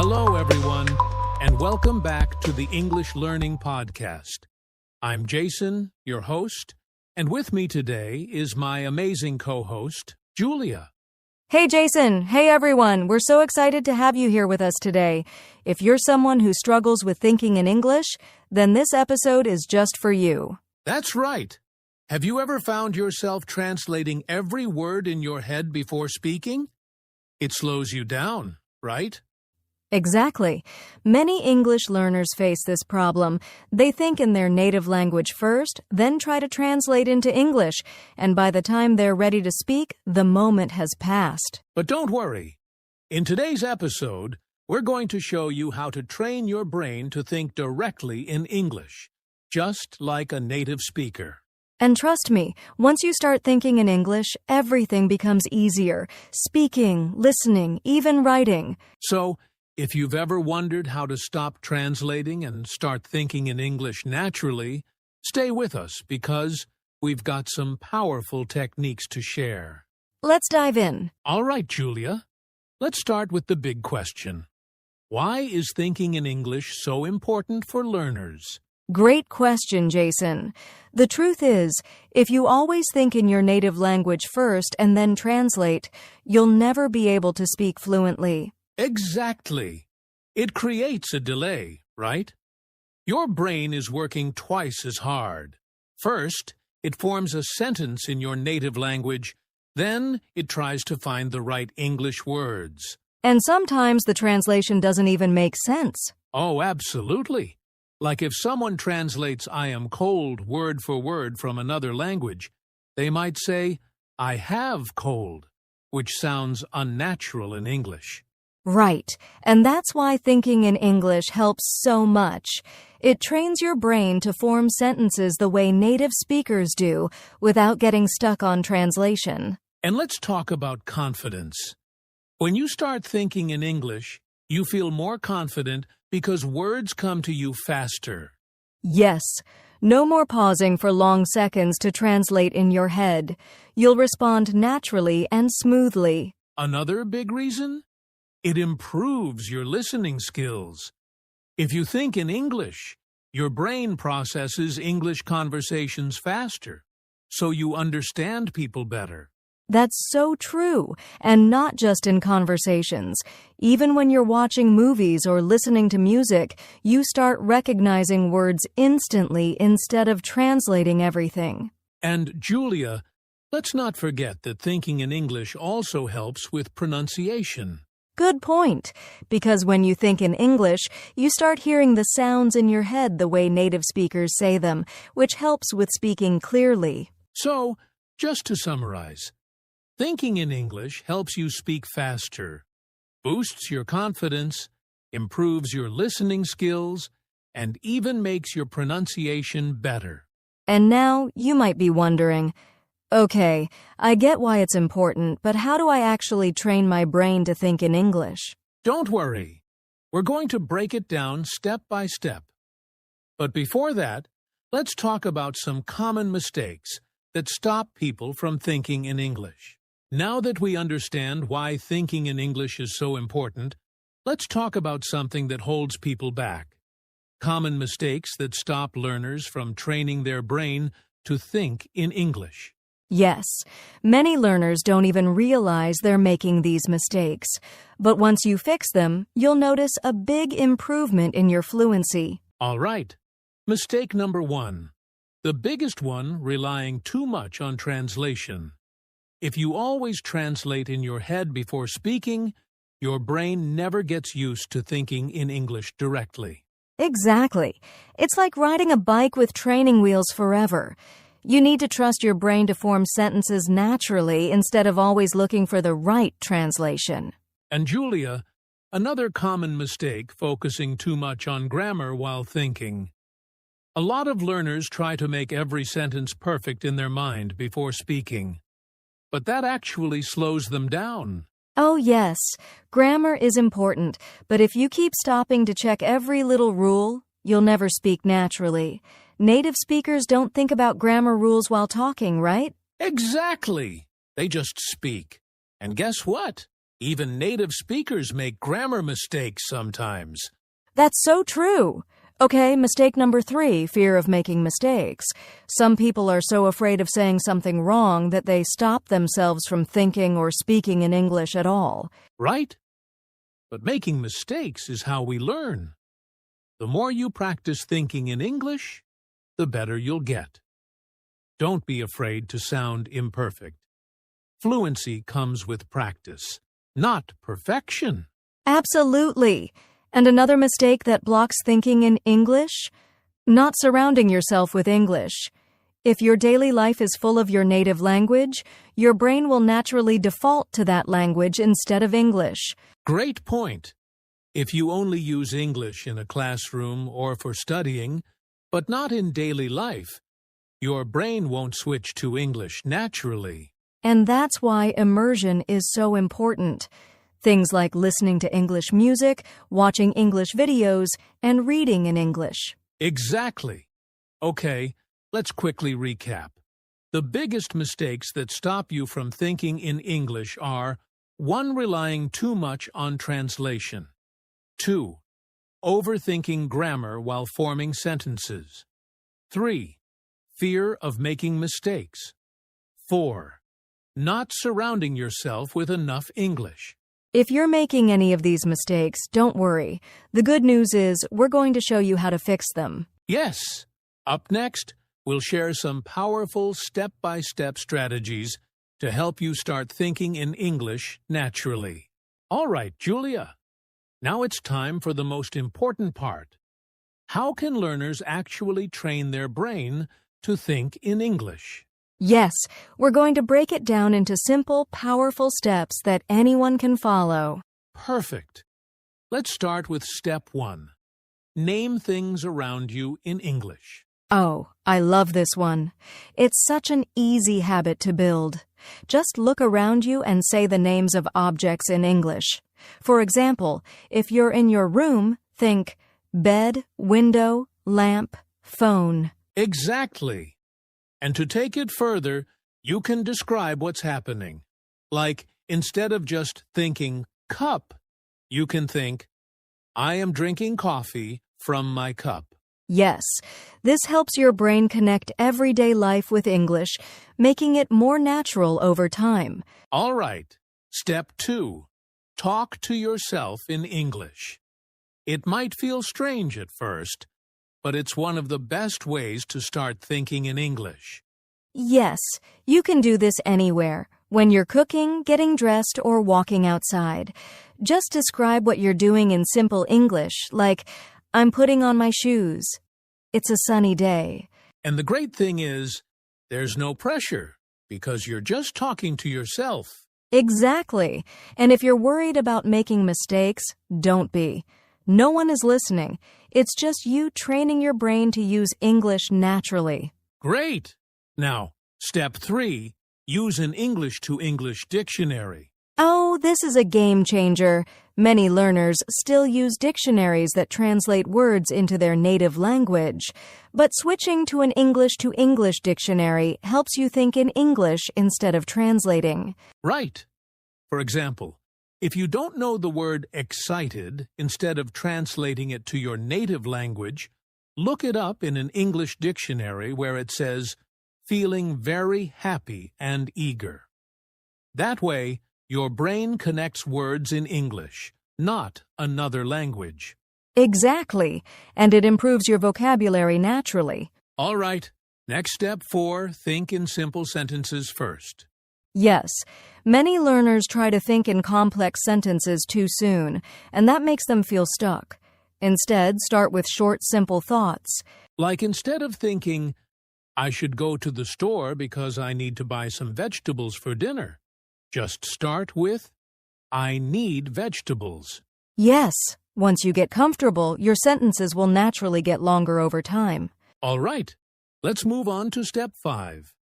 Hello, everyone, and welcome back to the English Learning Podcast. I'm Jason, your host, and with me today is my amazing co-host, Julia. Hey, Jason. Hey, everyone. We're so excited to have you here with us today. If you're someone who struggles with thinking in English, then this episode is just for you. That's right. Have you ever found yourself translating every word in your head before speaking? It slows you down, right? Exactly. Many English learners face this problem. They think in their native language first, then try to translate into English, and by the time they're ready to speak, the moment has passed. But don't worry. In today's episode, we're going to show you how to train your brain to think directly in English, just like a native speaker. And trust me, once you start thinking in English, everything becomes easier. Speaking, listening, even writing. So, if you've ever wondered how to stop translating and start thinking in English naturally, stay with us because we've got some powerful techniques to share. Let's dive in. All right, Julia. Let's start with the big question. Why is thinking in English so important for learners? Great question, Jason. The truth is, if you always think in your native language first and then translate, you'll never be able to speak fluently. Exactly. It creates a delay, right? Your brain is working twice as hard. First, it forms a sentence in your native language. Then, it tries to find the right English words. And sometimes the translation doesn't even make sense. Oh, absolutely. Like if someone translates "I am cold" word for word from another language, they might say, "I have cold," which sounds unnatural in English. Right, and that's why thinking in English helps so much. It trains your brain to form sentences the way native speakers do without getting stuck on translation. And let's talk about confidence. When you start thinking in English, you feel more confident because words come to you faster. Yes, no more pausing for long seconds to translate in your head. You'll respond naturally and smoothly. Another big reason? It improves your listening skills. If you think in English, your brain processes English conversations faster, so you understand people better. That's so true, and not just in conversations. Even when you're watching movies or listening to music, you start recognizing words instantly instead of translating everything. And Julia, let's not forget that thinking in English also helps with pronunciation. Good point, because when you think in English, you start hearing the sounds in your head the way native speakers say them, which helps with speaking clearly. So, just to summarize, thinking in English helps you speak faster, boosts your confidence, improves your listening skills, and even makes your pronunciation better. And now you might be wondering, okay, I get why it's important, but how do I actually train my brain to think in English? Don't worry. We're going to break it down step by step. But before that, let's talk about some common mistakes that stop people from thinking in English. Now that we understand why thinking in English is so important, let's talk about something that holds people back. Common mistakes that stop learners from training their brain to think in English. Yes, many learners don't even realize they're making these mistakes. But once you fix them, you'll notice a big improvement in your fluency. All right. Mistake number 1. The biggest one, relying too much on translation. If you always translate in your head before speaking, your brain never gets used to thinking in English directly. Exactly. It's like riding a bike with training wheels forever. You need to trust your brain to form sentences naturally instead of always looking for the right translation. And Julia, another common mistake, focusing too much on grammar while thinking. A lot of learners try to make every sentence perfect in their mind before speaking. But that actually slows them down. Oh yes, grammar is important, but if you keep stopping to check every little rule, you'll never speak naturally. Native speakers don't think about grammar rules while talking, right? Exactly. They just speak. And guess what? Even native speakers make grammar mistakes sometimes. That's so true. Okay, mistake number 3, fear of making mistakes. Some people are so afraid of saying something wrong that they stop themselves from thinking or speaking in English at all. Right? But making mistakes is how we learn. The more you practice thinking in English, the better you'll get. Don't be afraid to sound imperfect. Fluency comes with practice, not perfection. Absolutely. And another mistake that blocks thinking in English? Not surrounding yourself with English. If your daily life is full of your native language, your brain will naturally default to that language instead of English. Great point. If you only use English in a classroom or for studying, but not in daily life, your brain won't switch to English naturally. And that's why immersion is so important. Things like listening to English music, watching English videos, and reading in English. Exactly. Okay, let's quickly recap. The biggest mistakes that stop you from thinking in English are 1. Relying too much on translation. 2. Overthinking grammar while forming sentences. 3. Fear of making mistakes. 4. Not surrounding yourself with enough English. If you're making any of these mistakes, don't worry. The good news is we're going to show you how to fix them. Yes. Up next, we'll share some powerful step-by-step strategies to help you start thinking in English naturally. All right, Julia. Now it's time for the most important part. How can learners actually train their brain to think in English? Yes, we're going to break it down into simple, powerful steps that anyone can follow. Perfect. Let's start with step 1. Name things around you in English. Oh, I love this one. It's such an easy habit to build. Just look around you and say the names of objects in English. For example, if you're in your room, think bed, window, lamp, phone. Exactly. And to take it further, you can describe what's happening. Like, instead of just thinking cup, you can think, I am drinking coffee from my cup. Yes, this helps your brain connect everyday life with English, making it more natural over time. All right. Step 2. Talk to yourself in English. It might feel strange at first, but it's one of the best ways to start thinking in English. Yes, you can do this anywhere, when you're cooking, getting dressed, or walking outside. Just describe what you're doing in simple English, like, I'm putting on my shoes. It's a sunny day. And the great thing is, there's no pressure, because you're just talking to yourself. Exactly. And if you're worried about making mistakes, don't be. No one is listening. It's just you training your brain to use English naturally. Great! Now, step 3, use an English-to-English dictionary. Oh, this is a game changer. Many learners still use dictionaries that translate words into their native language. But switching to an English-to-English dictionary helps you think in English instead of translating. Right. For example, if you don't know the word excited, instead of translating it to your native language, look it up in an English dictionary where it says, feeling very happy and eager. That way, your brain connects words in English, not another language. Exactly, and it improves your vocabulary naturally. All right, next step 4, think in simple sentences first. Yes, many learners try to think in complex sentences too soon, and that makes them feel stuck. Instead, start with short, simple thoughts. Like instead of thinking, I should go to the store because I need to buy some vegetables for dinner, just start with, I need vegetables. Yes, once you get comfortable, your sentences will naturally get longer over time. All right, let's move on to step 5.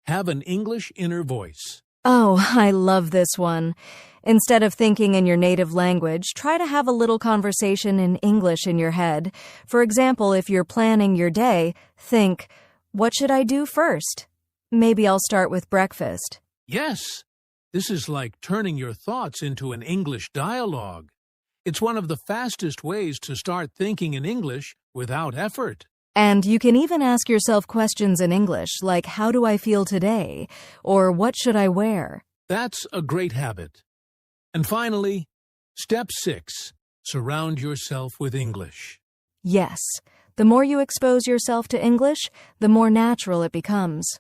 Have an English inner voice. Oh, I love this one. Instead of thinking in your native language, try to have a little conversation in English in your head. For example, if you're planning your day, think, what should I do first? Maybe I'll start with breakfast. Yes, This is like turning your thoughts into an English dialogue. It's one of the fastest ways to start thinking in English without effort. And you can even ask yourself questions in English, like, how do I feel today? Or what should I wear? That's a great habit. And finally, step 6, surround yourself with English. Yes, the more you expose yourself to English, the more natural it becomes.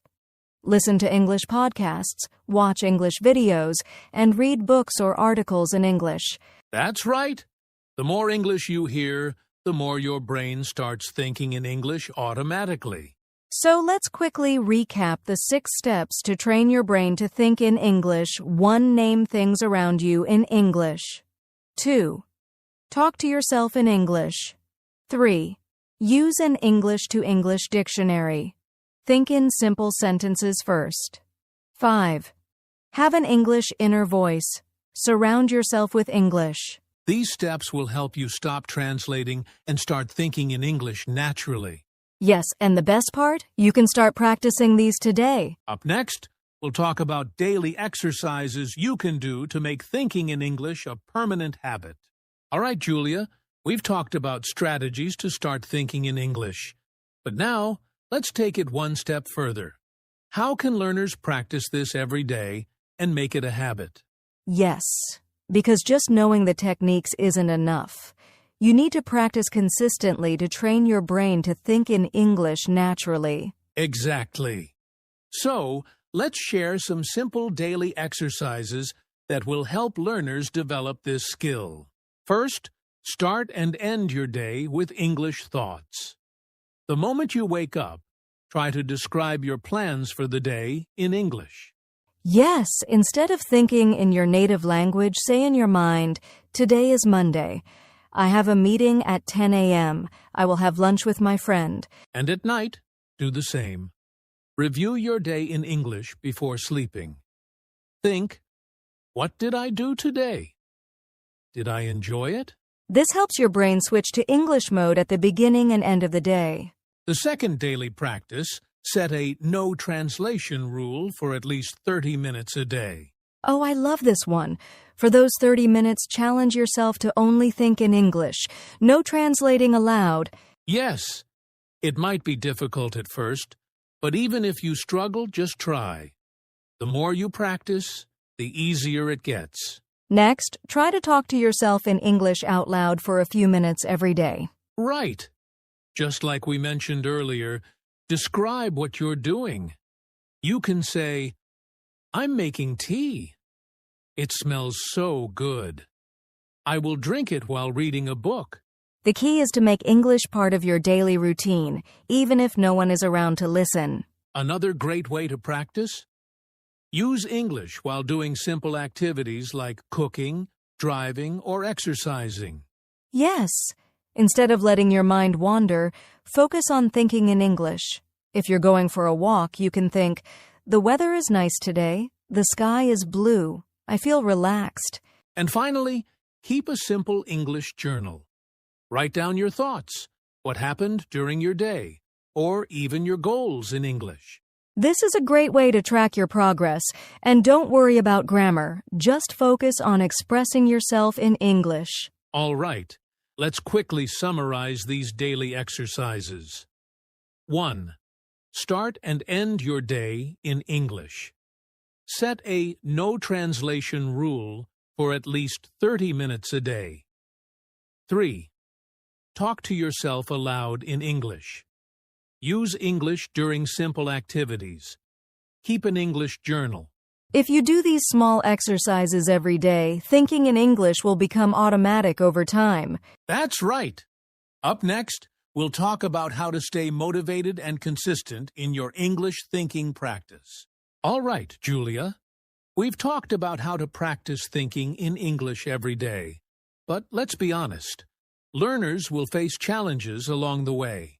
Listen to English podcasts, watch English videos, and read books or articles in English. That's right. The more English you hear, the more your brain starts thinking in English automatically. So let's quickly recap the 6 steps to train your brain to think in English. 1. Name things around you in English. 2. Talk to yourself in English. 3. Use an English-to-English dictionary. Think in simple sentences first. 5. Have an English inner voice. Surround yourself with English. These steps will help you stop translating and start thinking in English naturally. Yes, and the best part? You can start practicing these today. Up next, we'll talk about daily exercises you can do to make thinking in English a permanent habit. All right, Julia, we've talked about strategies to start thinking in English. But now, let's take it one step further. How can learners practice this every day and make it a habit? Yes, because just knowing the techniques isn't enough. You need to practice consistently to train your brain to think in English naturally. Exactly. So, let's share some simple daily exercises that will help learners develop this skill. First, start and end your day with English thoughts. The moment you wake up, try to describe your plans for the day in English. Yes, instead of thinking in your native language, say in your mind, today is Monday. I have a meeting at 10 a.m. I will have lunch with my friend. And at night, do the same. Review your day in English before sleeping. Think, what did I do today? Did I enjoy it? This helps your brain switch to English mode at the beginning and end of the day. The second daily practice, set a no translation rule for at least 30 minutes a day. Oh, I love this one. For those 30 minutes, challenge yourself to only think in English. No translating allowed. Yes, it might be difficult at first, but even if you struggle, just try. The more you practice, the easier it gets. Next, try to talk to yourself in English out loud for a few minutes every day. Right. Just like we mentioned earlier, describe what you're doing. You can say, I'm making tea. It smells so good. I will drink it while reading a book. The key is to make English part of your daily routine, even if no one is around to listen. Another great way to practice? Use English while doing simple activities like cooking, driving, or exercising. Yes. Instead of letting your mind wander, focus on thinking in English. If you're going for a walk, you can think, the weather is nice today. The sky is blue. I feel relaxed. And finally, keep a simple English journal. Write down your thoughts, what happened during your day, or even your goals in English. This is a great way to track your progress. And don't worry about grammar. Just focus on expressing yourself in English. All right, let's quickly summarize these daily exercises. 1. Start and end your day in English. Set a no translation rule for at least 30 minutes a day. 3. Talk to yourself aloud in English. Use English during simple activities. Keep an English journal. If you do these small exercises every day, thinking in English will become automatic over time. That's right. Up next, we'll talk about how to stay motivated and consistent in your English thinking practice. All right, Julia. We've talked about how to practice thinking in English every day. But let's be honest. Learners will face challenges along the way.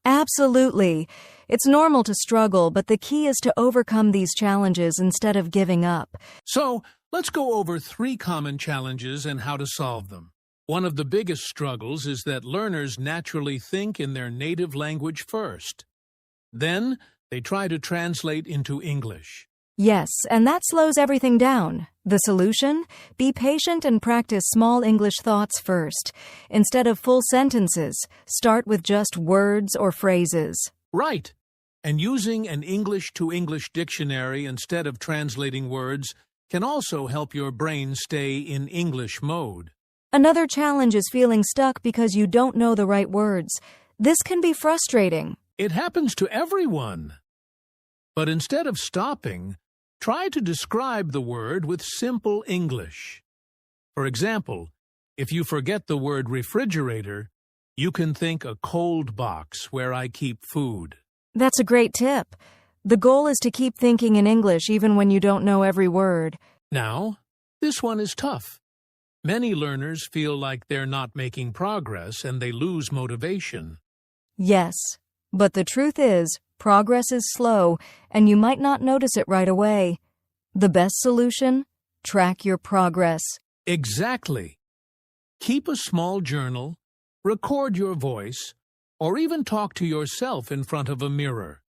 Absolutely. It's normal to struggle, but the key is to overcome these challenges instead of giving up. So, let's go over 3 common challenges and how to solve them. One of the biggest struggles is that learners naturally think in their native language first. Then, they try to translate into English. Yes, and that slows everything down. The solution? Be patient and practice small English thoughts first. Instead of full sentences, start with just words or phrases. Right. And using an English-to-English dictionary instead of translating words can also help your brain stay in English mode. Another challenge is feeling stuck because you don't know the right words. This can be frustrating. It happens to everyone. But instead of stopping, try to describe the word with simple English. For example, if you forget the word refrigerator, you can think a cold box where I keep food. That's a great tip. The goal is to keep thinking in English even when you don't know every word. Now, this one is tough. Many learners feel like they're not making progress and they lose motivation. Yes, but the truth is, progress is slow and you might not notice it right away. The best solution? Track your progress. Exactly. Keep a small journal, record your voice, or even talk to yourself in front of a mirror.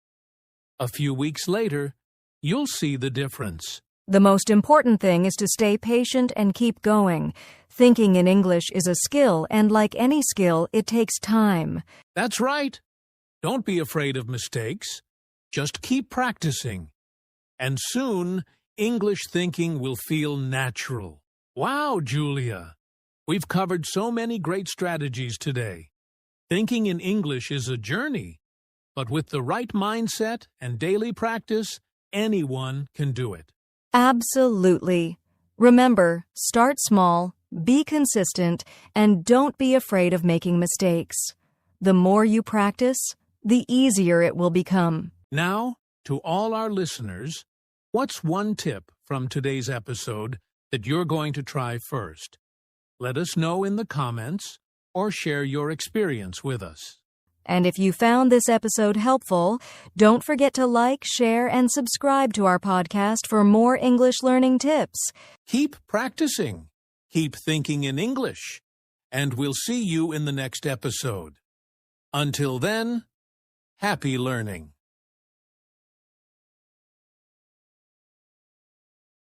A few weeks later, you'll see the difference. The most important thing is to stay patient and keep going. Thinking in English is a skill, and like any skill, it takes time. That's right. Don't be afraid of mistakes. Just keep practicing. And soon, English thinking will feel natural. Wow, Julia! We've covered so many great strategies today. Thinking in English is a journey, but with the right mindset and daily practice, anyone can do it. Absolutely. Remember, start small, be consistent, and don't be afraid of making mistakes. The more you practice, the easier it will become. Now, to all our listeners, what's one tip from today's episode that you're going to try first? Let us know in the comments or share your experience with us. And if you found this episode helpful, don't forget to like, share, and subscribe to our podcast for more English learning tips. Keep practicing, keep thinking in English, and we'll see you in the next episode. Until then, happy learning.